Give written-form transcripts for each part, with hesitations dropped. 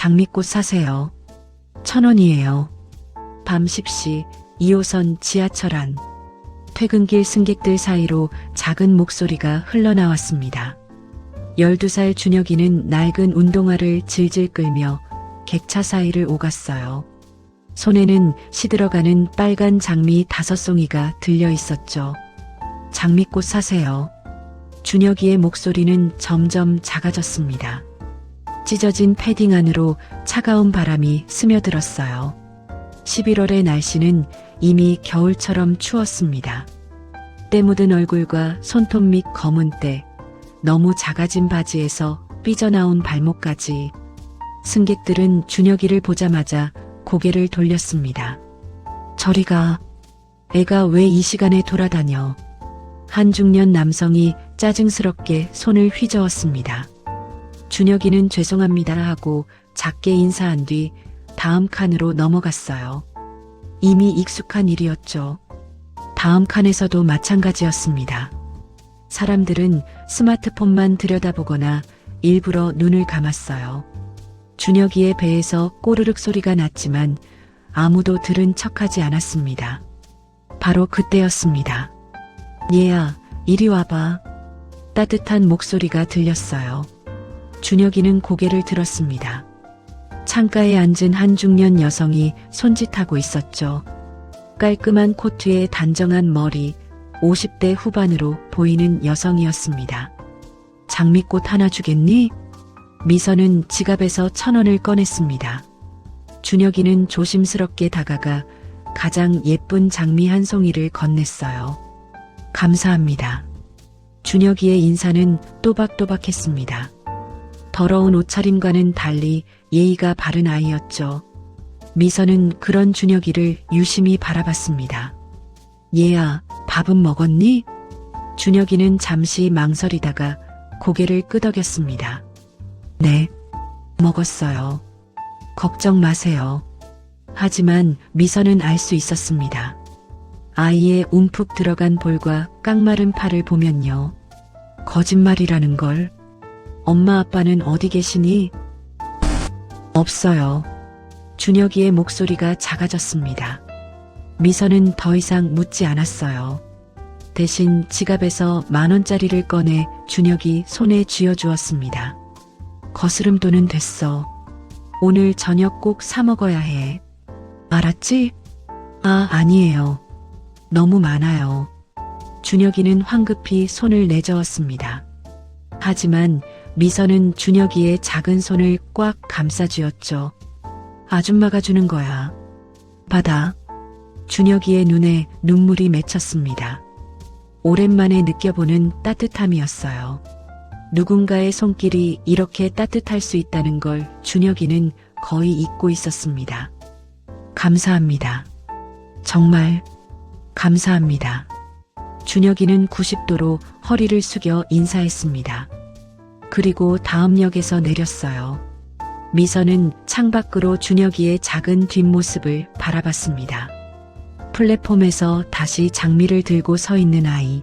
장미꽃 사세요. 1,000원이에요. 밤 10시 2호선 지하철 안. 퇴근길 승객들 사이로 작은 목소리가 흘러나왔습니다. 12살 준혁이는 낡은 운동화를 질질 끌며 객차 사이를 오갔어요. 손에는 시들어가는 빨간 장미 5송이가 들려 있었죠. 장미꽃 사세요. 준혁이의 목소리는 점점 작아졌습니다. 찢어진 패딩 안으로 차가운 바람이 스며들었어요. 11월의 날씨는 이미 겨울처럼 추웠습니다. 때 묻은 얼굴과 손톱 밑 검은 때, 너무 작아진 바지에서 삐져나온 발목까지. 승객들은 준혁이를 보자마자 고개를 돌렸습니다. 저리 가. 애가 왜 이 시간에 돌아다녀. 한 중년 남성이 짜증스럽게 손을 휘저었습니다. 준혁이는 죄송합니다 하고 작게 인사한 뒤 다음 칸으로 넘어갔어요. 이미 익숙한 일이었죠. 다음 칸에서도 마찬가지였습니다. 사람들은 스마트폰만 들여다보거나 일부러 눈을 감았어요. 준혁이의 배에서 꼬르륵 소리가 났지만 아무도 들은 척하지 않았습니다. 바로 그때였습니다. 얘야, 이리 와봐. 따뜻한 목소리가 들렸어요. 준혁이는 고개를 들었습니다. 창가에 앉은 한 중년 여성이 손짓하고 있었죠. 깔끔한 코트에 단정한 머리, 50대 후반으로 보이는 여성이었습니다. 장미꽃 하나 주겠니? 미선은 지갑에서 1,000원을 꺼냈습니다. 준혁이는 조심스럽게 다가가 가장 예쁜 장미 한 송이를 건넸어요. 감사합니다. 준혁이의 인사는 또박또박했습니다. 더러운 옷차림과는 달리 예의가 바른 아이였죠. 미선은 그런 준혁이를 유심히 바라봤습니다. 얘야, 밥은 먹었니? 준혁이는 잠시 망설이다가 고개를 끄덕였습니다. 네, 먹었어요. 걱정 마세요. 하지만 미선은 알 수 있었습니다. 아이의 움푹 들어간 볼과 깡마른 팔을 보면요. 거짓말이라는 걸. 엄마 아빠는 어디 계시니? 없어요. 준혁이의 목소리가 작아졌습니다. 미선은 더 이상 묻지 않았어요. 대신 지갑에서 10,000원짜리를 꺼내 준혁이 손에 쥐어주었습니다. 거스름돈은 됐어. 오늘 저녁 꼭 사 먹어야 해. 알았지? 아, 아니에요. 너무 많아요. 준혁이는 황급히 손을 내저었습니다. 하지만 미선은 준혁이의 작은 손을 꽉 감싸쥐었죠. 아줌마가 주는 거야. 받아. 준혁이의 눈에 눈물이 맺혔습니다. 오랜만에 느껴보는 따뜻함이었어요. 누군가의 손길이 이렇게 따뜻할 수 있다는 걸 준혁이는 거의 잊고 있었습니다. 감사합니다. 정말 감사합니다. 준혁이는 90도로 허리를 숙여 인사했습니다. 그리고 다음 역에서 내렸어요. 미선은 창밖으로 준혁이의 작은 뒷모습을 바라봤습니다. 플랫폼에서 다시 장미를 들고 서 있는 아이.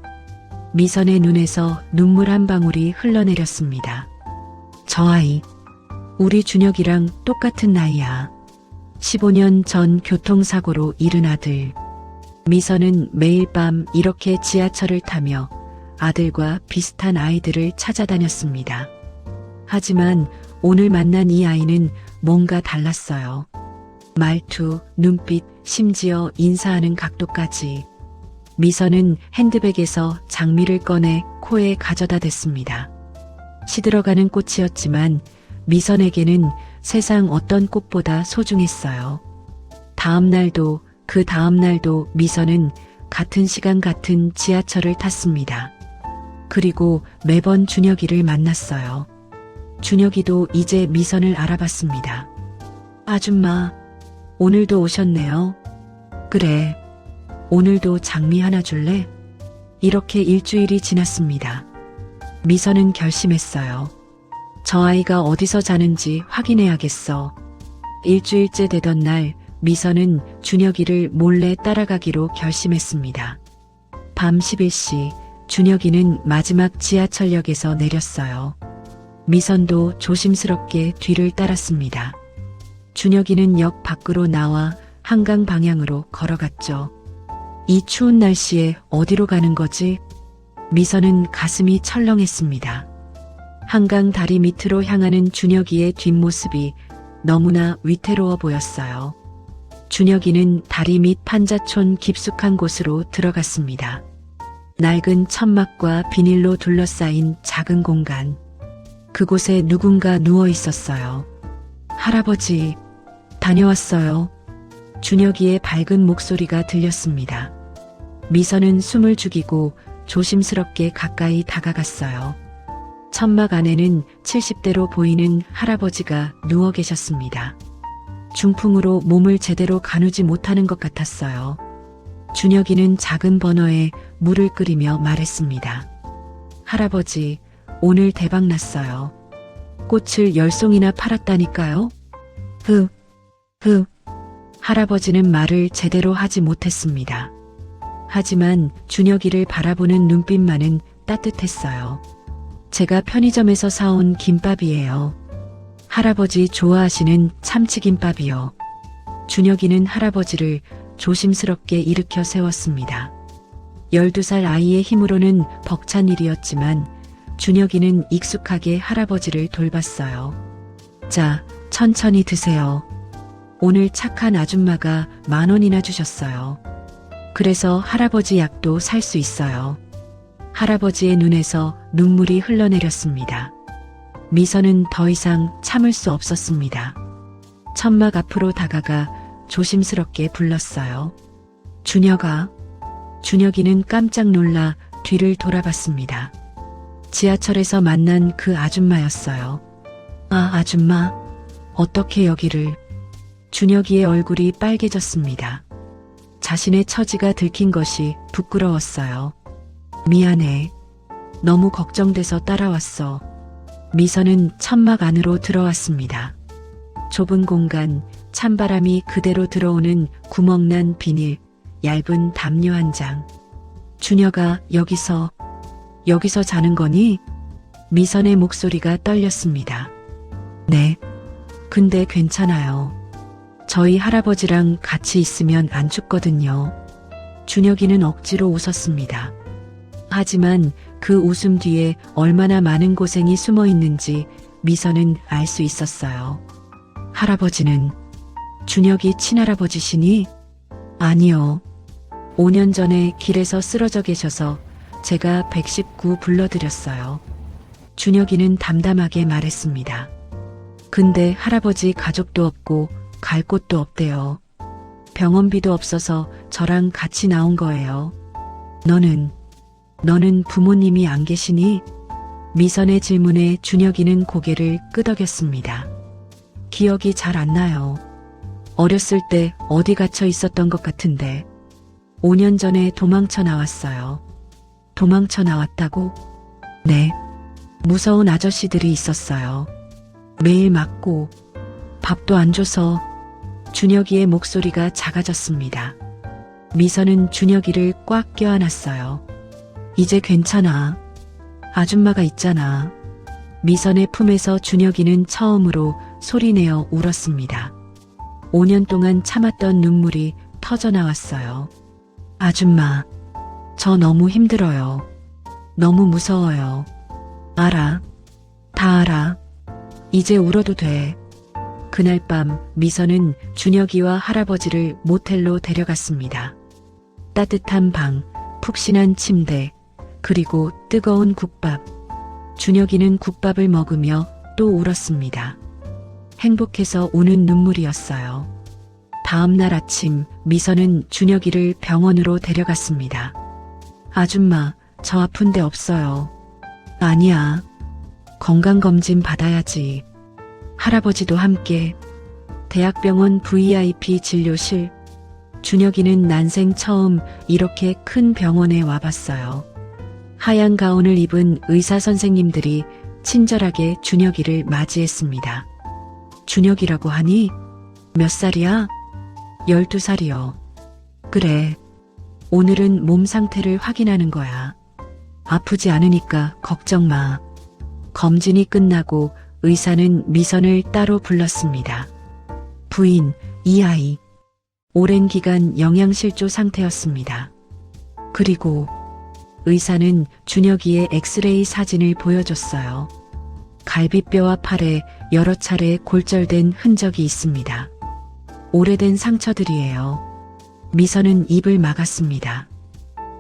미선의 눈에서 눈물 한 방울이 흘러내렸습니다. 저 아이, 우리 준혁이랑 똑같은 나이야. 15년 전 교통사고로 잃은 아들. 미선은 매일 밤 이렇게 지하철을 타며 아들과 비슷한 아이들을 찾아다녔습니다. 하지만 오늘 만난 이 아이는 뭔가 달랐어요. 말투, 눈빛, 심지어 인사하는 각도까지. 미선은 핸드백에서 장미를 꺼내 코에 가져다 댔습니다. 시들어가는 꽃이었지만 미선에게는 세상 어떤 꽃보다 소중했어요. 다음 날도 그 다음 날도 미선은 같은 시간 같은 지하철을 탔습니다. 그리고 매번 준혁이를 만났어요. 준혁이도 이제 미선을 알아봤습니다. 아줌마, 오늘도 오셨네요. 그래, 오늘도 장미 하나 줄래? 이렇게 일주일이 지났습니다. 미선은 결심했어요. 저 아이가 어디서 자는지 확인해야겠어. 일주일째 되던 날 미선은 준혁이를 몰래 따라가기로 결심했습니다. 밤 11시 준혁이는 마지막 지하철역에서 내렸어요. 미선도 조심스럽게 뒤를 따랐습니다. 준혁이는 역 밖으로 나와 한강 방향으로 걸어갔죠. 이 추운 날씨에 어디로 가는 거지? 미선은 가슴이 철렁했습니다. 한강 다리 밑으로 향하는 준혁이의 뒷모습이 너무나 위태로워 보였어요. 준혁이는 다리 밑 판자촌 깊숙한 곳으로 들어갔습니다. 낡은 천막과 비닐로 둘러싸인 작은 공간. 그곳에 누군가 누워 있었어요. 할아버지, 다녀왔어요. 준혁이의 밝은 목소리가 들렸습니다. 미선은 숨을 죽이고 조심스럽게 가까이 다가갔어요. 천막 안에는 70대로 보이는 할아버지가 누워 계셨습니다. 중풍으로 몸을 제대로 가누지 못하는 것 같았어요. 준혁이는 작은 버너에 물을 끓이며 말했습니다. 할아버지, 오늘 대박 났어요. 꽃을 10송이나 팔았다니까요? 할아버지는 말을 제대로 하지 못했습니다. 하지만 준혁이를 바라보는 눈빛만은 따뜻했어요. 제가 편의점에서 사온 김밥이에요. 할아버지 좋아하시는 참치김밥이요. 준혁이는 할아버지를 조심스럽게 일으켜 세웠습니다. 12살 아이의 힘으로는 벅찬 일이었지만 준혁이는 익숙하게 할아버지를 돌봤어요. 자, 천천히 드세요. 오늘 착한 아줌마가 10,000원이나 주셨어요. 그래서 할아버지 약도 살 수 있어요. 할아버지의 눈에서 눈물이 흘러내렸습니다. 미선은 더 이상 참을 수 없었습니다. 천막 앞으로 다가가 조심스럽게 불렀어요. 준혁아. 준혁이는 깜짝 놀라 뒤를 돌아봤습니다. 지하철에서 만난 그 아줌마였어요. 아, 아줌마. 어떻게 여기를. 준혁이의 얼굴이 빨개졌습니다. 자신의 처지가 들킨 것이 부끄러웠어요. 미안해. 너무 걱정돼서 따라왔어. 미선은 천막 안으로 들어왔습니다. 좁은 공간, 찬바람이 그대로 들어오는 구멍난 비닐, 얇은 담요 한 장. 준혁아, 여기서 자는 거니? 미선의 목소리가 떨렸습니다. 네. 근데 괜찮아요. 저희 할아버지랑 같이 있으면 안 춥거든요. 준혁이는 억지로 웃었습니다. 하지만 그 웃음 뒤에 얼마나 많은 고생이 숨어 있는지 미선은 알 수 있었어요. 할아버지는 준혁이 친할아버지시니? 아니요. 5년 전에 길에서 쓰러져 계셔서 제가 119 불러드렸어요. 준혁이는 담담하게 말했습니다. 근데 할아버지 가족도 없고 갈 곳도 없대요. 병원비도 없어서 저랑 같이 나온 거예요. 너는 부모님이 안 계시니? 미선의 질문에 준혁이는 고개를 끄덕였습니다. 기억이 잘 안 나요. 어렸을 때 어디 갇혀 있었던 것 같은데 5년 전에 도망쳐 나왔어요. 도망쳐 나왔다고? 네. 무서운 아저씨들이 있었어요. 매일 맞고 밥도 안 줘서. 준혁이의 목소리가 작아졌습니다. 미선은 준혁이를 꽉 껴안았어요. 이제 괜찮아. 아줌마가 있잖아. 미선의 품에서 준혁이는 처음으로 소리내어 울었습니다. 5년 동안 참았던 눈물이 터져 나왔어요. 아줌마, 저 너무 힘들어요. 너무 무서워요. 알아. 다 알아. 이제 울어도 돼. 그날 밤 미선은 준혁이와 할아버지를 모텔로 데려갔습니다. 따뜻한 방, 푹신한 침대, 그리고 뜨거운 국밥. 준혁이는 국밥을 먹으며 또 울었습니다. 행복해서 우는 눈물이었어요. 다음 날 아침 미선은 준혁이를 병원으로 데려갔습니다. 아줌마, 저 아픈 데 없어요. 아니야. 건강검진 받아야지. 할아버지도 함께. 대학병원 VIP 진료실. 준혁이는 난생 처음 이렇게 큰 병원에 와봤어요. 하얀 가운을 입은 의사 선생님들이 친절하게 준혁이를 맞이했습니다. 준혁이라고 하니? 몇 살이야? 12살이요. 그래. 오늘은 몸 상태를 확인하는 거야. 아프지 않으니까 걱정 마. 검진이 끝나고 의사는 미선을 따로 불렀습니다. 부인, 이 아이. 오랜 기간 영양실조 상태였습니다. 그리고 의사는 준혁이의 엑스레이 사진을 보여줬어요. 갈비뼈와 팔에 여러 차례 골절된 흔적이 있습니다. 오래된 상처들이에요. 미선은 입을 막았습니다.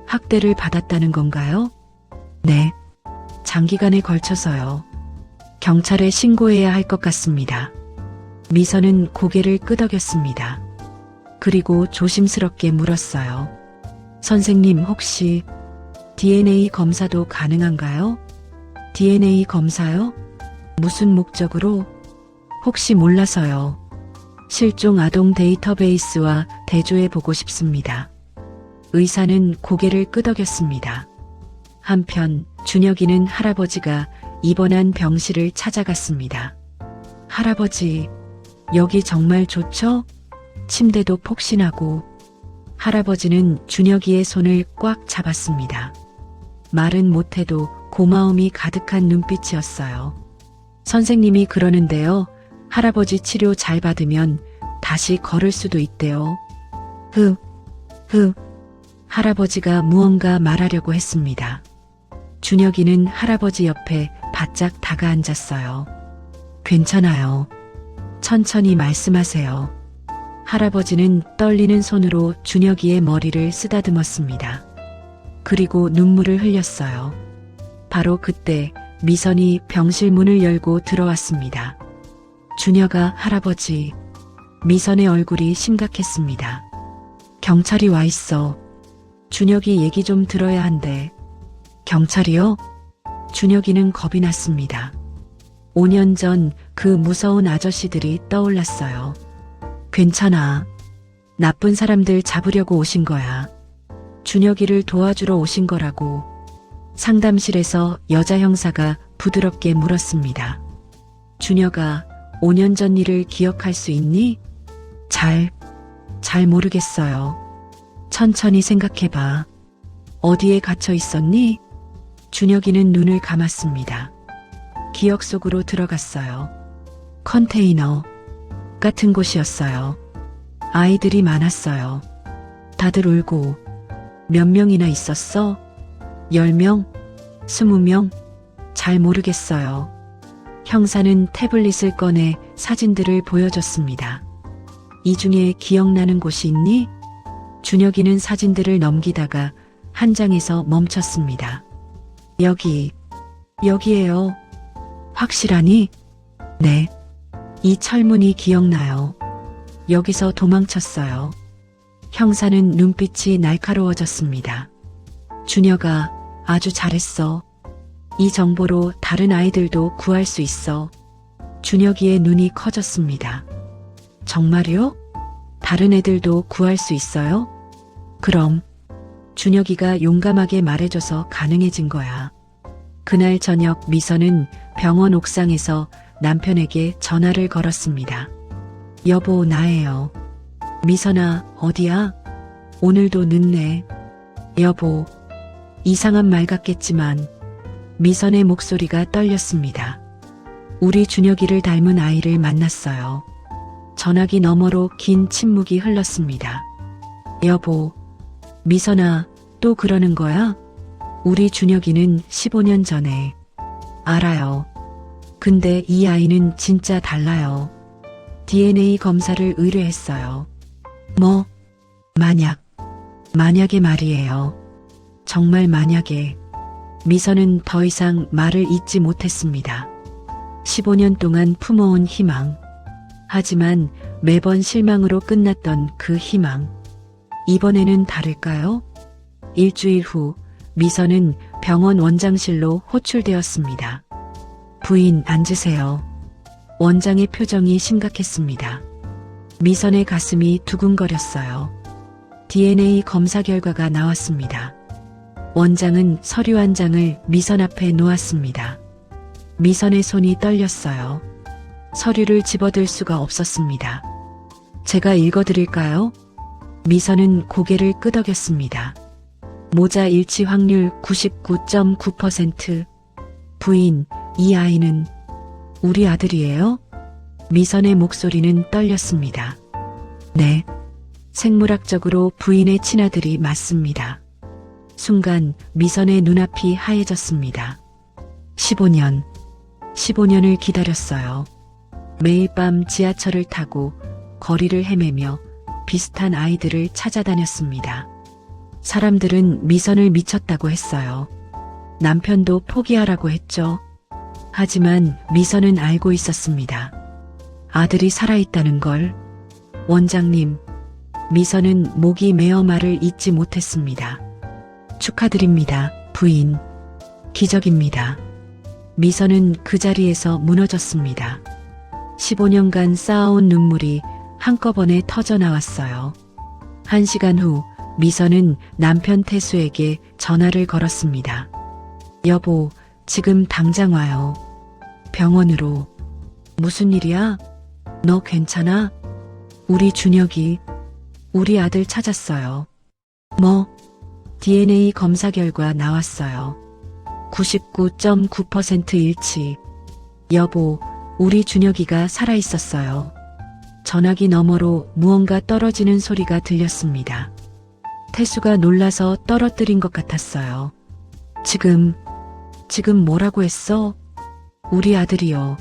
학대를 받았다는 건가요? 네. 장기간에 걸쳐서요. 경찰에 신고해야 할 것 같습니다. 미선은 고개를 끄덕였습니다. 그리고 조심스럽게 물었어요. 선생님, 혹시 DNA 검사도 가능한가요? DNA 검사요? 무슨 목적으로? 혹시 몰라서요. 실종 아동 데이터베이스와 대조해 보고 싶습니다. 의사는 고개를 끄덕였습니다. 한편 준혁이는 할아버지가 입원한 병실을 찾아갔습니다. 할아버지, 여기 정말 좋죠? 침대도 폭신하고. 할아버지는 준혁이의 손을 꽉 잡았습니다. 말은 못해도 고마움이 가득한 눈빛이었어요. 선생님이 그러는데요. 할아버지 치료 잘 받으면 다시 걸을 수도 있대요. 할아버지가 무언가 말하려고 했습니다. 준혁이는 할아버지 옆에 바짝 다가앉았어요. 괜찮아요. 천천히 말씀하세요. 할아버지는 떨리는 손으로 준혁이의 머리를 쓰다듬었습니다. 그리고 눈물을 흘렸어요. 바로 그때 미선이 병실 문을 열고 들어왔습니다. 준혁아, 할아버지. 미선의 얼굴이 심각했습니다. 경찰이 와 있어. 준혁이 얘기 좀 들어야 한대. 경찰이요? 준혁이는 겁이 났습니다. 5년 전 그 무서운 아저씨들이 떠올랐어요. 괜찮아. 나쁜 사람들 잡으려고 오신 거야. 준혁이를 도와주러 오신 거라고. 상담실에서 여자 형사가 부드럽게 물었습니다. 준혁아, 5년 전 일을 기억할 수 있니? 잘 모르겠어요. 천천히 생각해봐. 어디에 갇혀 있었니? 준혁이는 눈을 감았습니다. 기억 속으로 들어갔어요. 컨테이너 같은 곳이었어요. 아이들이 많았어요. 다들 울고. 몇 명이나 있었어? 10명? 20명? 잘 모르겠어요. 형사는 태블릿을 꺼내 사진들을 보여줬습니다. 이 중에 기억나는 곳이 있니? 준혁이는 사진들을 넘기다가 한 장에서 멈췄습니다. 여기에요. 확실하니? 네. 이 철문이 기억나요. 여기서 도망쳤어요. 형사는 눈빛이 날카로워졌습니다. 준혁아, 아주 잘했어. 이 정보로 다른 아이들도 구할 수 있어. 준혁이의 눈이 커졌습니다. 정말요? 다른 애들도 구할 수 있어요? 그럼. 준혁이가 용감하게 말해줘서 가능해진 거야. 그날 저녁 미선은 병원 옥상에서 남편에게 전화를 걸었습니다. 여보, 나예요. 미선아, 어디야? 오늘도 늦네. 여보. 이상한 말 같겠지만 미선의 목소리가 떨렸습니다. 우리 준혁이를 닮은 아이를 만났어요. 전화기 너머로 긴 침묵이 흘렀습니다. 여보. 미선아, 또 그러는 거야? 우리 준혁이는 15년 전에. 알아요. 근데 이 아이는 진짜 달라요. DNA 검사를 의뢰했어요. 뭐? 만약에 말이에요. 정말 만약에. 미선은 더 이상 말을 잇지 못했습니다. 15년 동안 품어온 희망. 하지만 매번 실망으로 끝났던 그 희망. 이번에는 다를까요? 일주일 후 미선은 병원 원장실로 호출되었습니다. 부인, 앉으세요. 원장의 표정이 심각했습니다. 미선의 가슴이 두근거렸어요. DNA 검사 결과가 나왔습니다. 원장은 서류 한 장을 미선 앞에 놓았습니다. 미선의 손이 떨렸어요. 서류를 집어들 수가 없었습니다. 제가 읽어드릴까요? 미선은 고개를 끄덕였습니다. 모자 일치 확률 99.9%. 부인, 이 아이는 우리 아들이에요? 미선의 목소리는 떨렸습니다. 네. 생물학적으로 부인의 친아들이 맞습니다. 순간 미선의 눈앞이 하얘졌습니다. 15년을 기다렸어요. 매일 밤 지하철을 타고 거리를 헤매며 비슷한 아이들을 찾아다녔습니다. 사람들은 미선을 미쳤다고 했어요. 남편도 포기하라고 했죠. 하지만 미선은 알고 있었습니다. 아들이 살아있다는 걸. 원장님, 미선은 목이 메어 말을 잇지 못했습니다. 축하드립니다, 부인. 기적입니다. 미선은 그 자리에서 무너졌습니다. 15년간 쌓아온 눈물이 한꺼번에 터져 나왔어요. 1시간 후 미선은 남편 태수에게 전화를 걸었습니다. 여보, 지금 당장 와요. 병원으로. 무슨 일이야? 너 괜찮아? 우리 준혁이 우리 아들 찾았어요. 뭐? DNA 검사 결과 나왔어요. 99.9% 일치. 여보, 우리 준혁이가 살아있었어요. 전화기 너머로 무언가 떨어지는 소리가 들렸습니다. 태수가 놀라서 떨어뜨린 것 같았어요. 지금 뭐라고 했어? 우리 아들이요.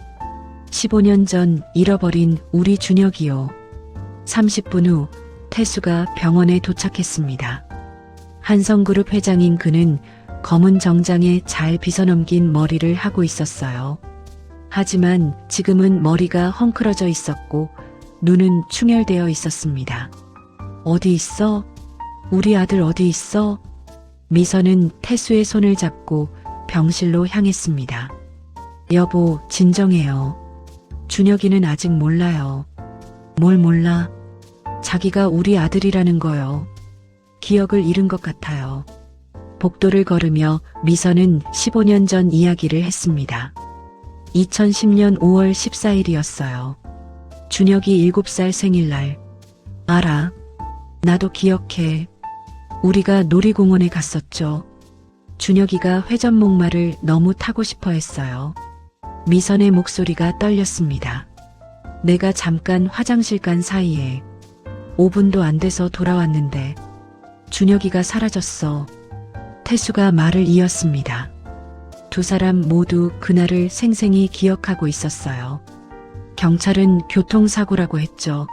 15년 전 잃어버린 우리 준혁이요. 30분 후 태수가 병원에 도착했습니다. 한성그룹 회장인 그는 검은 정장에 잘 빗어넘긴 머리를 하고 있었어요. 하지만 지금은 머리가 헝클어져 있었고 눈은 충혈되어 있었습니다. 어디 있어? 우리 아들 어디 있어? 미선은 태수의 손을 잡고 병실로 향했습니다. 여보, 진정해요. 준혁이는 아직 몰라요. 뭘 몰라? 자기가 우리 아들이라는 거요. 기억을 잃은 것 같아요. 복도를 걸으며 미선은 15년 전 이야기를 했습니다. 2010년 5월 14일이었어요. 준혁이 7살 생일날. 알아. 나도 기억해. 우리가 놀이공원에 갔었죠. 준혁이가 회전목마를 너무 타고 싶어 했어요. 미선의 목소리가 떨렸습니다. 내가 잠깐 화장실 간 사이에 5분도 안 돼서 돌아왔는데 준혁이가 사라졌어. 태수가 말을 이었습니다. 두 사람 모두 그날을 생생히 기억하고 있었어요. 경찰은 교통사고라고 했죠.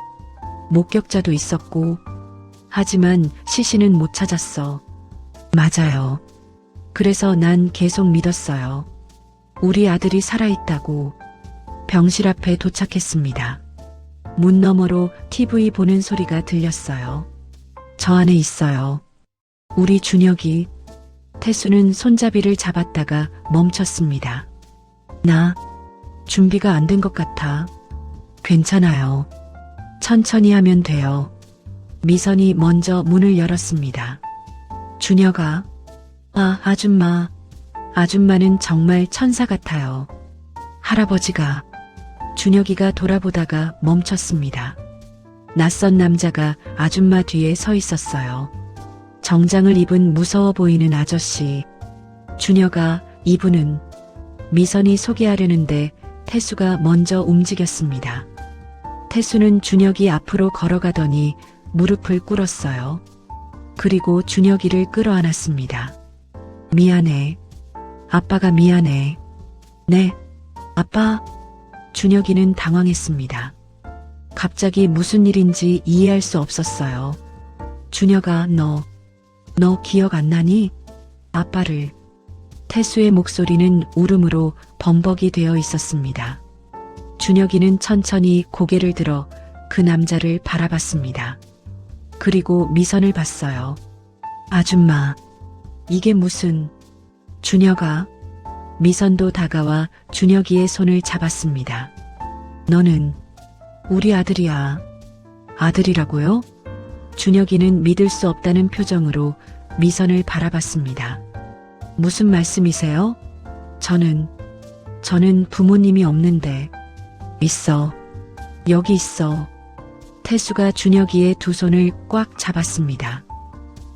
목격자도 있었고, 하지만 시신은 못 찾았어. 맞아요. 그래서 난 계속 믿었어요. 우리 아들이 살아있다고. 병실 앞에 도착했습니다. 문 너머로 TV 보는 소리가 들렸어요. 저 안에 있어요. 우리 준혁이. 태수는 손잡이를 잡았다가 멈췄습니다. 나 준비가 안 된 것 같아. 괜찮아요. 천천히 하면 돼요. 미선이 먼저 문을 열었습니다. 준혁아. 아줌마. 아줌마는 정말 천사 같아요. 할아버지가. 준혁이가 돌아보다가 멈췄습니다. 낯선 남자가 아줌마 뒤에 서 있었어요. 정장을 입은 무서워 보이는 아저씨. 준혁아, 이분은. 미선이 소개하려는데 태수가 먼저 움직였습니다. 태수는 준혁이 앞으로 걸어가더니 무릎을 꿇었어요. 그리고 준혁이를 끌어안았습니다. 미안해. 아빠가 미안해. 네, 아빠. 준혁이는 당황했습니다. 갑자기 무슨 일인지 이해할 수 없었어요. 준혁아, 너 기억 안 나니? 아빠를. 태수의 목소리는 울음으로 범벅이 되어 있었습니다. 준혁이는 천천히 고개를 들어 그 남자를 바라봤습니다. 그리고 미선을 봤어요. 아줌마, 이게 무슨... 준혁아. 미선도 다가와 준혁이의 손을 잡았습니다. 너는 우리 아들이야. 아들이라고요? 준혁이는 믿을 수 없다는 표정으로 미선을 바라봤습니다. 무슨 말씀이세요? 저는 부모님이 없는데. 있어. 여기 있어. 태수가 준혁이의 두 손을 꽉 잡았습니다.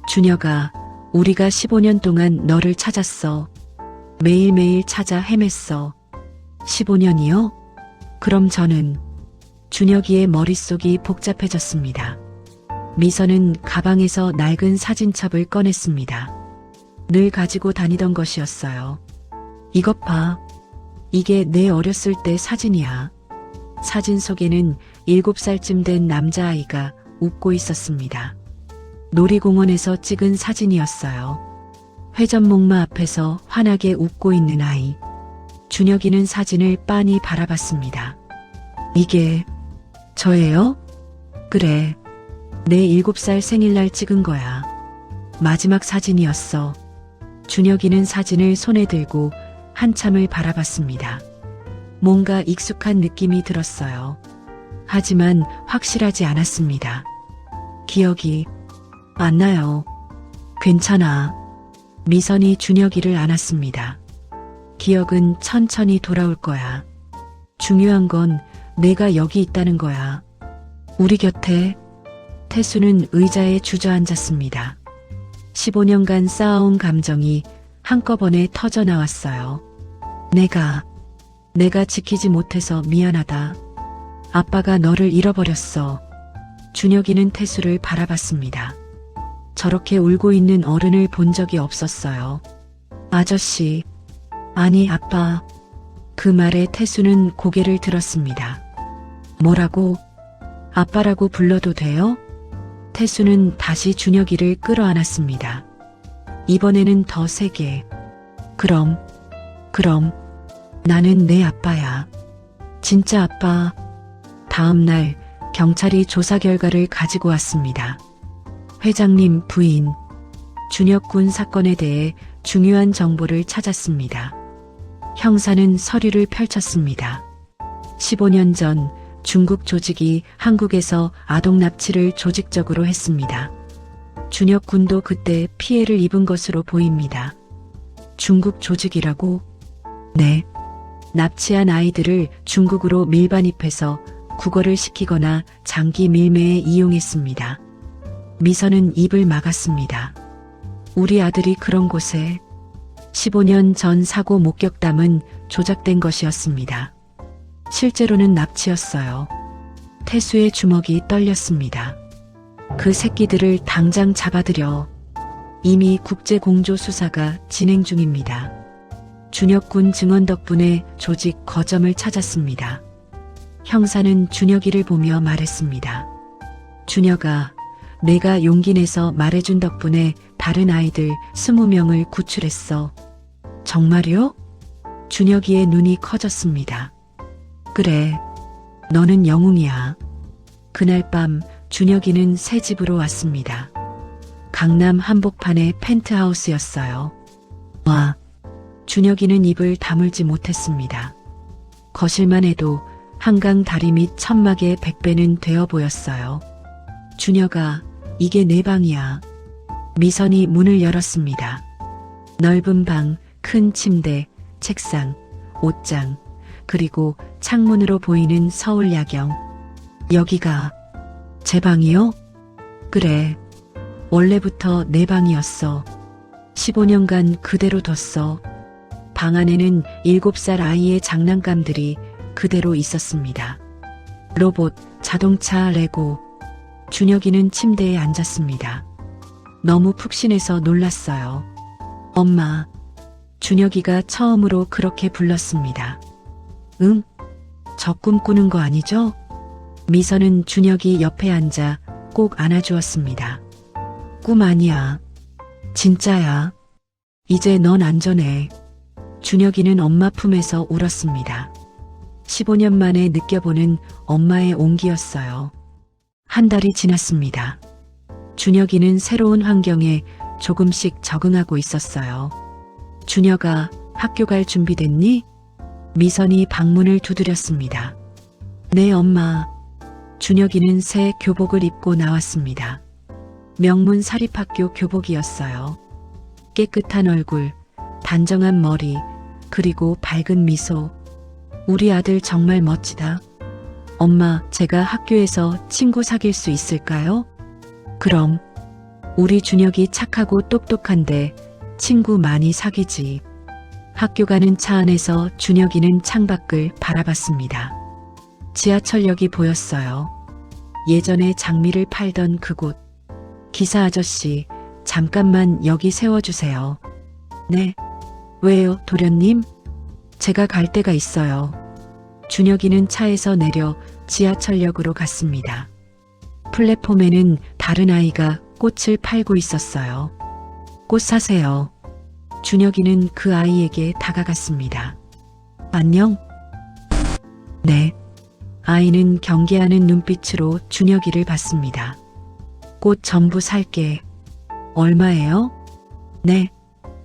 준혁아, 우리가 15년 동안 너를 찾았어. 매일매일 찾아 헤맸어. 15년이요? 그럼 저는 준혁이의 머릿속이 복잡해졌습니다. 미선은 가방에서 낡은 사진첩을 꺼냈습니다. 늘 가지고 다니던 것이었어요. 이것 봐. 이게 내 어렸을 때 사진이야. 사진 속에는 7살쯤 된 남자아이가 웃고 있었습니다. 놀이공원에서 찍은 사진이었어요. 회전목마 앞에서 환하게 웃고 있는 아이. 준혁이는 사진을 빤히 바라봤습니다. 이게 저예요? 그래. 내 7살 생일날 찍은 거야. 마지막 사진이었어. 준혁이는 사진을 손에 들고 한참을 바라봤습니다. 뭔가 익숙한 느낌이 들었어요. 하지만 확실하지 않았습니다. 기억이 안 나요. 괜찮아. 미선이 준혁이를 안았습니다. 기억은 천천히 돌아올 거야. 중요한 건 내가 여기 있다는 거야. 우리 곁에. 태수는 의자에 주저앉았습니다. 15년간 쌓아온 감정이 한꺼번에 터져 나왔어요. 내가 지키지 못해서 미안하다. 아빠가 너를 잃어버렸어. 준혁이는 태수를 바라봤습니다. 저렇게 울고 있는 어른을 본 적이 없었어요. 아저씨, 아니 아빠. 그 말에 태수는 고개를 들었습니다. 뭐라고? 아빠라고 불러도 돼요? 태수는 다시 준혁이를 끌어안았습니다. 이번에는 더 세게. 그럼 나는 내 아빠야. 진짜 아빠. 다음 날 경찰이 조사 결과를 가지고 왔습니다. 회장님 부인 준혁 군 사건에 대해 중요한 정보를 찾았습니다. 형사는 서류를 펼쳤습니다. 15년 전 중국 조직이 한국에서 아동 납치를 조직적으로 했습니다. 준혁 군도 그때 피해를 입은 것으로 보입니다. 중국 조직이라고? 네. 납치한 아이들을 중국으로 밀반입해서 국어를 시키거나 장기 밀매에 이용했습니다. 미선은 입을 막았습니다. 우리 아들이 그런 곳에 15년 전 사고 목격담은 조작된 것이었습니다. 실제로는 납치였어요. 태수의 주먹이 떨렸습니다. 그 새끼들을 당장 잡아들여. 이미 국제공조 수사가 진행 중입니다. 준혁군 증언 덕분에 조직 거점을 찾았습니다. 형사는 준혁이를 보며 말했습니다. 준혁아, 내가 용기 내서 말해준 덕분에 다른 아이들 20명을 구출했어. 정말요? 준혁이의 눈이 커졌습니다. 그래, 너는 영웅이야. 그날 밤 준혁이는 새 집으로 왔습니다. 강남 한복판의 펜트하우스였어요. 와, 준혁이는 입을 다물지 못했습니다. 거실만 해도 한강 다리 밑 천막의 100배는 되어 보였어요. 준혁아, 이게 내 방이야. 미선이 문을 열었습니다. 넓은 방, 큰 침대, 책상, 옷장, 그리고 창문으로 보이는 서울 야경. 여기가 제 방이요? 그래. 원래부터 내 방이었어. 15년간 그대로 뒀어. 방 안에는 7살 아이의 장난감들이 그대로 있었습니다. 로봇, 자동차, 레고. 준혁이는 침대에 앉았습니다. 너무 푹신해서 놀랐어요. 엄마. 준혁이가 처음으로 그렇게 불렀습니다. 응? 저 꿈꾸는 거 아니죠? 미선은 준혁이 옆에 앉아 꼭 안아주었습니다. 꿈 아니야. 진짜야. 이제 넌 안전해. 준혁이는 엄마 품에서 울었습니다. 15년 만에 느껴보는 엄마의 온기였어요. 한 달이 지났습니다. 준혁이는 새로운 환경에 조금씩 적응하고 있었어요. 준혁아, 학교 갈 준비됐니? 미선이 방문을 두드렸습니다. 네, 엄마. 준혁이는 새 교복을 입고 나왔습니다. 명문 사립학교 교복이었어요. 깨끗한 얼굴, 단정한 머리, 그리고 밝은 미소. 우리 아들 정말 멋지다. 엄마, 제가 학교에서 친구 사귈 수 있을까요? 그럼. 우리 준혁이 착하고 똑똑한데 친구 많이 사귀지. 학교 가는 차 안에서 준혁이는 창밖을 바라봤습니다. 지하철역이 보였어요. 예전에 장미를 팔던 그곳. 기사 아저씨, 잠깐만 여기 세워주세요. 네. 왜요, 도련님? 제가 갈 데가 있어요. 준혁이는 차에서 내려 지하철역으로 갔습니다. 플랫폼에는 다른 아이가 꽃을 팔고 있었어요. 꽃 사세요. 준혁이는 그 아이에게 다가갔습니다. 안녕? 네. 아이는 경계하는 눈빛으로 준혁이를 봤습니다. 꽃 전부 살게. 얼마예요? 네.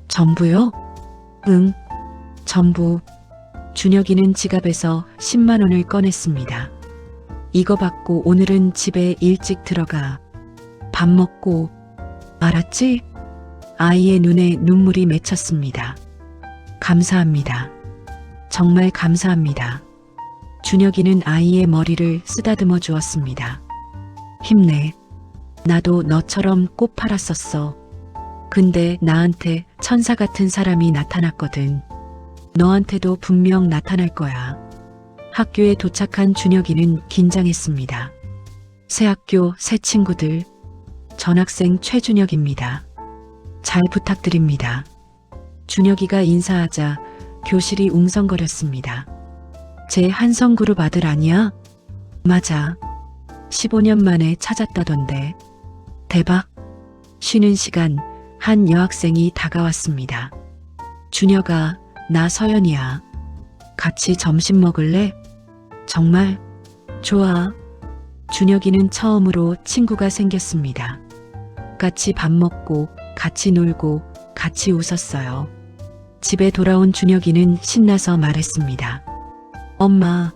전부요? 응. 전부. 준혁이는 지갑에서 10만 원을 꺼냈습니다. 이거 받고 오늘은 집에 일찍 들어가. 밥 먹고. 알았지? 아이의 눈에 눈물이 맺혔습니다. 감사합니다. 정말 감사합니다. 준혁이는 아이의 머리를 쓰다듬어 주었습니다. 힘내. 나도 너처럼 꽃 팔았었어. 근데 나한테 천사 같은 사람이 나타났거든. 너한테도 분명 나타날 거야. 학교에 도착한 준혁이는 긴장했습니다. 새 학교, 새 친구들. 전학생 최준혁입니다. 잘 부탁드립니다. 준혁이가 인사하자 교실이 웅성거렸습니다. 제 한성그룹 아들 아니야? 맞아. 15년 만에 찾았다던데. 대박. 쉬는 시간 한 여학생이 다가왔습니다. 준혁아, 나 서연이야. 같이 점심 먹을래? 정말? 좋아. 준혁이는 처음으로 친구가 생겼습니다. 같이 밥 먹고, 같이 놀고, 같이 웃었어요. 집에 돌아온 준혁이는 신나서 말했습니다. 엄마,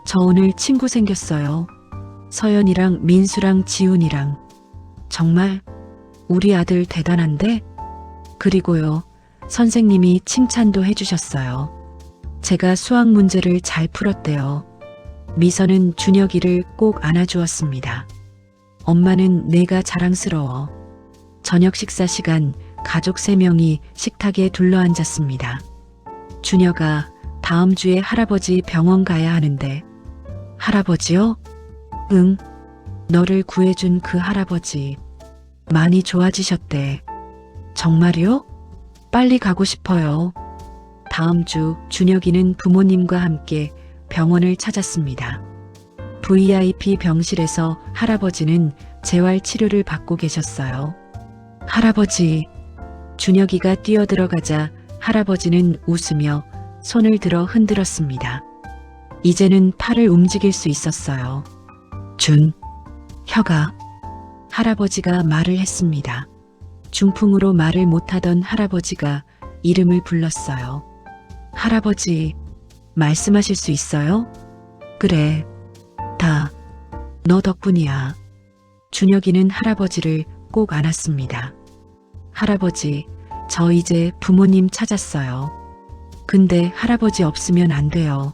저 오늘 친구 생겼어요. 서연이랑 민수랑 지훈이랑. 정말? 우리 아들 대단한데? 그리고요, 선생님이 칭찬도 해주셨어요. 제가 수학 문제를 잘 풀었대요. 미선은 준혁이를 꼭 안아주었습니다. 엄마는 내가 자랑스러워. 저녁 식사 시간 가족 3명이 식탁에 둘러앉았습니다. 준혁아, 다음 주에 할아버지 병원 가야 하는데. 할아버지요? 응. 너를 구해준 그 할아버지. 많이 좋아지셨대. 정말요? 빨리 가고 싶어요. 다음 주 준혁이는 부모님과 함께 병원을 찾았습니다. VIP 병실에서 할아버지는 재활 치료를 받고 계셨어요. 할아버지. 준혁이가 뛰어들어가자 할아버지는 웃으며 손을 들어 흔들었습니다. 이제는 팔을 움직일 수 있었어요. 혁아. 할아버지가 말을 했습니다. 중풍으로 말을 못하던 할아버지가 이름을 불렀어요. 할아버지, 말씀하실 수 있어요? 그래. 다 너 덕분이야. 준혁이는 할아버지를 꼭 안았습니다. 할아버지, 저 이제 부모님 찾았어요. 근데 할아버지 없으면 안 돼요.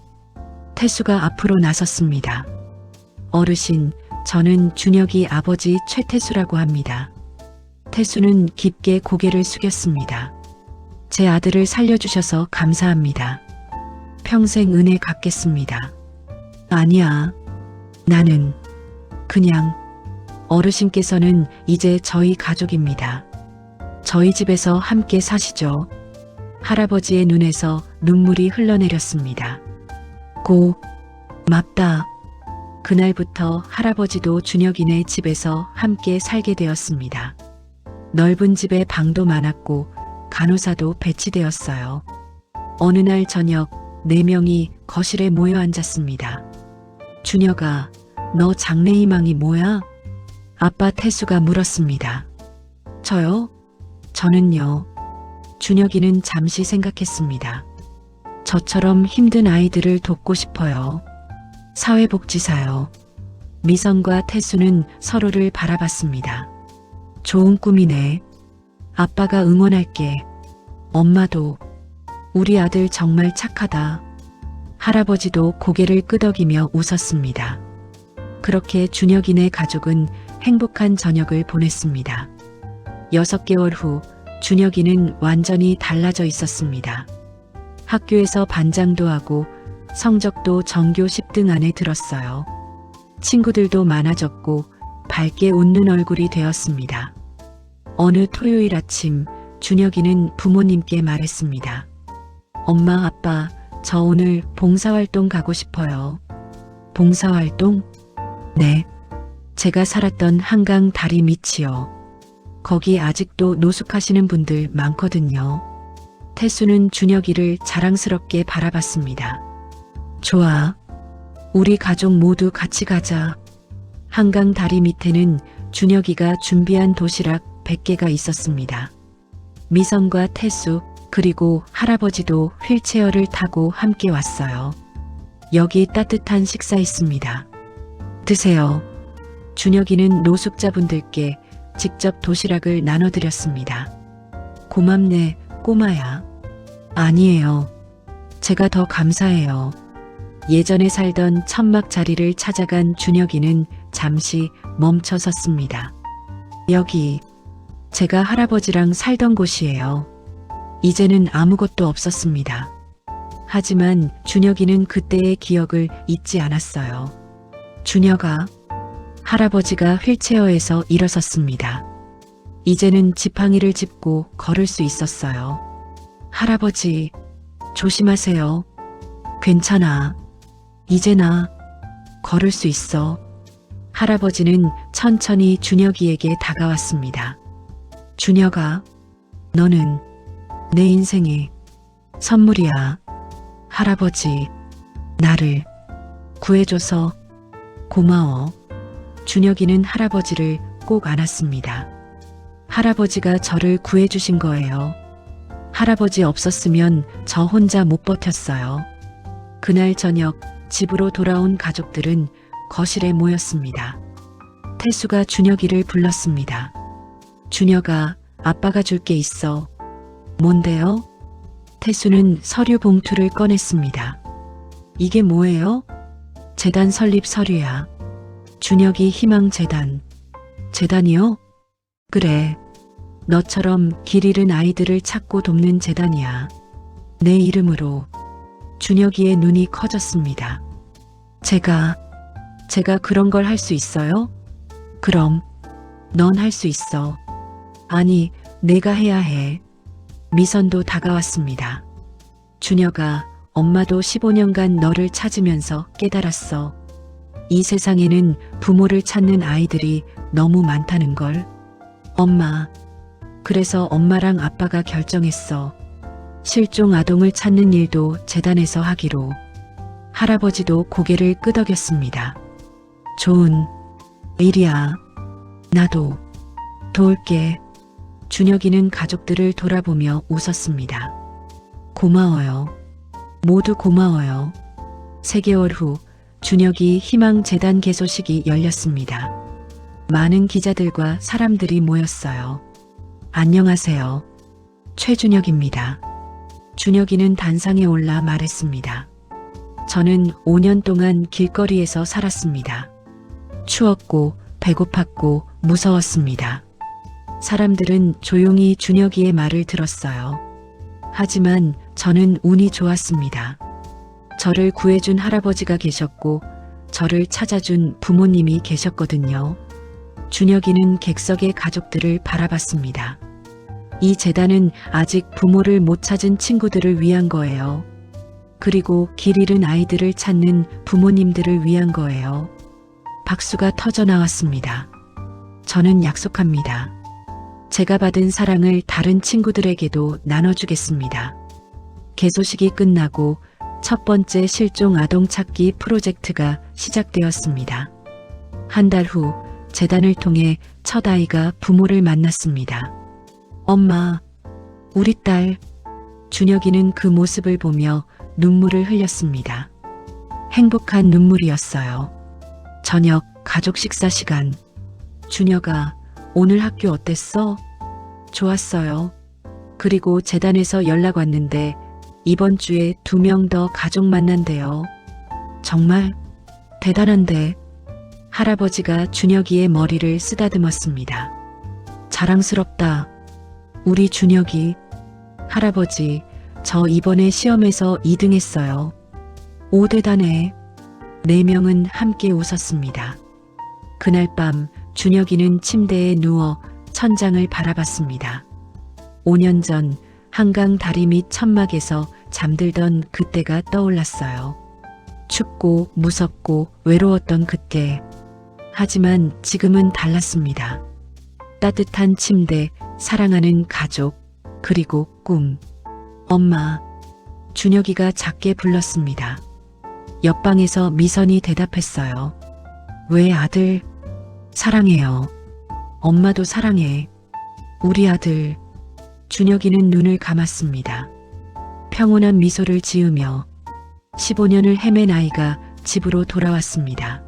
태수가 앞으로 나섰습니다. 어르신, 저는 준혁이 아버지 최태수라고 합니다. 태수는 깊게 고개를 숙였습니다. 제 아들을 살려주셔서 감사합니다. 평생 은혜 갚겠습니다. 아니야. 나는 그냥 어르신께서는 이제 저희 가족입니다. 저희 집에서 함께 사시죠. 할아버지의 눈에서 눈물이 흘러내렸습니다. 고맙다. 그날부터 할아버지도 준혁이네 집에서 함께 살게 되었습니다. 넓은 집에 방도 많았고 간호사도 배치되었어요. 어느 날 저녁 4명이 거실에 모여 앉았습니다. 준혁아, 너 장래희망이 뭐야? 아빠 태수가 물었습니다. 저요? 저는요. 준혁이는 잠시 생각했습니다. 저처럼 힘든 아이들을 돕고 싶어요. 사회복지사요. 미선과 태수는 서로를 바라봤습니다. 좋은 꿈이네. 아빠가 응원할게. 엄마도. 우리 아들 정말 착하다. 할아버지도 고개를 끄덕이며 웃었습니다. 그렇게 준혁이네 가족은 행복한 저녁을 보냈습니다. 6개월 후 준혁이는 완전히 달라져 있었습니다. 학교에서 반장도 하고 성적도 전교 10등 안에 들었어요. 친구들도 많아졌고 밝게 웃는 얼굴이 되었습니다. 어느 토요일 아침 준혁이는 부모님께 말했습니다. 엄마, 아빠, 저 오늘 봉사활동 가고 싶어요. 봉사활동? 네. 제가 살았던 한강 다리 밑이요. 거기 아직도 노숙하시는 분들 많거든요. 태수는 준혁이를 자랑스럽게 바라봤습니다. 좋아. 우리 가족 모두 같이 가자. 한강 다리 밑에는 준혁이가 준비한 도시락 100개가 있었습니다. 미선과 태수 그리고 할아버지도 휠체어를 타고 함께 왔어요. 여기 따뜻한 식사 있습니다. 드세요. 준혁이는 노숙자분들께 직접 도시락을 나눠드렸습니다. 고맙네, 꼬마야. 아니에요. 제가 더 감사해요. 예전에 살던 천막 자리를 찾아간 준혁이는 잠시 멈춰 섰습니다. 여기, 제가 할아버지랑 살던 곳이에요. 이제는 아무것도 없었습니다. 하지만 준혁이는 그때의 기억을 잊지 않았어요. 준혁아, 할아버지가 휠체어에서 일어섰습니다. 이제는 지팡이를 짚고 걸을 수 있었어요. 할아버지, 조심하세요. 괜찮아. 이제 나 걸을 수 있어. 할아버지는 천천히 준혁이에게 다가왔습니다. 준혁아, 너는 내 인생의 선물이야. 할아버지, 나를 구해줘서 고마워. 준혁이는 할아버지를 꼭 안았습니다. 할아버지가 저를 구해주신 거예요. 할아버지 없었으면 저 혼자 못 버텼어요. 그날 저녁 집으로 돌아온 가족들은 거실에 모였습니다. 태수가 준혁이를 불렀습니다. 준혁아, 아빠가 줄 게 있어. 뭔데요? 태수는 서류 봉투를 꺼냈습니다. 이게 뭐예요? 재단 설립 서류야. 준혁이 희망재단. 재단이요? 그래. 너처럼 길 잃은 아이들을 찾고 돕는 재단이야. 내 이름으로. 준혁이의 눈이 커졌습니다. 제가 그런 걸 할 수 있어요? 그럼 넌 할 수 있어. 아니, 내가 해야 해. 미선도 다가왔습니다. 준혁아, 엄마도 15년간 너를 찾으면서 깨달았어. 이 세상에는 부모를 찾는 아이들이 너무 많다는 걸. 엄마, 그래서 엄마랑 아빠가 결정했어. 실종 아동을 찾는 일도 재단에서 하기로. 할아버지도 고개를 끄덕였습니다. 좋은 일이야. 나도 도울게. 준혁이는 가족들을 돌아보며 웃었습니다. 고마워요. 모두 고마워요. 3개월 후 준혁이 희망재단 개소식이 열렸습니다. 많은 기자들과 사람들이 모였어요. 안녕하세요. 최준혁입니다. 준혁이는 단상에 올라 말했습니다. 저는 5년 동안 길거리에서 살았습니다. 추웠고 배고팠고 무서웠습니다. 사람들은 조용히 준혁이의 말을 들었어요. 하지만 저는 운이 좋았습니다. 저를 구해준 할아버지가 계셨고 저를 찾아준 부모님이 계셨거든요. 준혁이는 객석의 가족들을 바라봤습니다. 이 재단은 아직 부모를 못 찾은 친구들을 위한 거예요. 그리고 길 잃은 아이들을 찾는 부모님들을 위한 거예요. 박수가 터져 나왔습니다. 저는 약속합니다. 제가 받은 사랑을 다른 친구들에게도 나눠주겠습니다. 개소식이 끝나고 첫 번째 실종 아동 찾기 프로젝트가 시작되었습니다. 한 달 후 재단을 통해 첫 아이가 부모를 만났습니다. 엄마, 우리 딸. 준혁이는 그 모습을 보며 눈물을 흘렸습니다. 행복한 눈물이었어요. 저녁 가족 식사 시간. 준혁아, 오늘 학교 어땠어? 좋았어요. 그리고 재단에서 연락 왔는데 이번 주에 2명 더 가족 만난대요. 정말 대단한데. 할아버지가 준혁이의 머리를 쓰다듬었습니다. 자랑스럽다. 우리 준혁이. 할아버지, 저 이번에 시험에서 2등 했어요. 오, 대단해. 네 명은 함께 웃었습니다. 그날 밤 준혁이는 침대에 누워 천장을 바라봤습니다. 5년 전 한강 다리 밑 천막에서 잠들던 그때가 떠올랐어요. 춥고 무섭고 외로웠던 그때. 하지만 지금은 달랐습니다. 따뜻한 침대, 사랑하는 가족, 그리고 꿈. 엄마. 준혁이가 작게 불렀습니다. 옆방에서 미선이 대답했어요. 왜 아들? 사랑해요. 엄마도 사랑해. 우리 아들. 준혁이는 눈을 감았습니다. 평온한 미소를 지으며 15년을 헤맨 아이가 집으로 돌아왔습니다.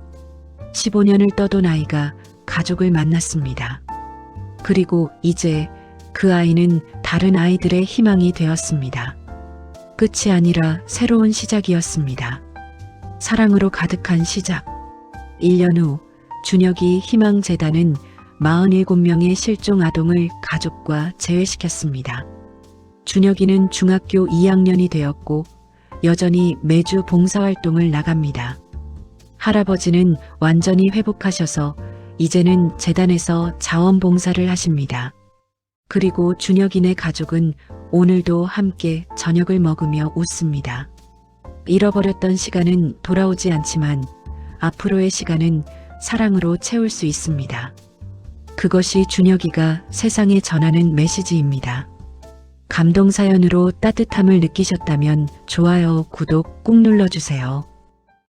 15년을 떠돈 아이가 가족을 만났습니다. 그리고 이제 그 아이는 다른 아이들의 희망이 되었습니다. 끝이 아니라 새로운 시작이었습니다. 사랑으로 가득한 시작. 1년 후 준혁이 희망재단은 47명의 실종 아동을 가족과 재회시켰습니다. 준혁이는 중학교 2학년이 되었고 여전히 매주 봉사활동을 나갑니다. 할아버지는 완전히 회복하셔서 이제는 재단에서 자원봉사를 하십니다. 그리고 준혁이네 가족은 오늘도 함께 저녁을 먹으며 웃습니다. 잃어버렸던 시간은 돌아오지 않지만 앞으로의 시간은 사랑으로 채울 수 있습니다. 그것이 준혁이가 세상에 전하는 메시지입니다. 감동 사연으로 따뜻함을 느끼셨다면 좋아요, 구독 꾹 눌러주세요.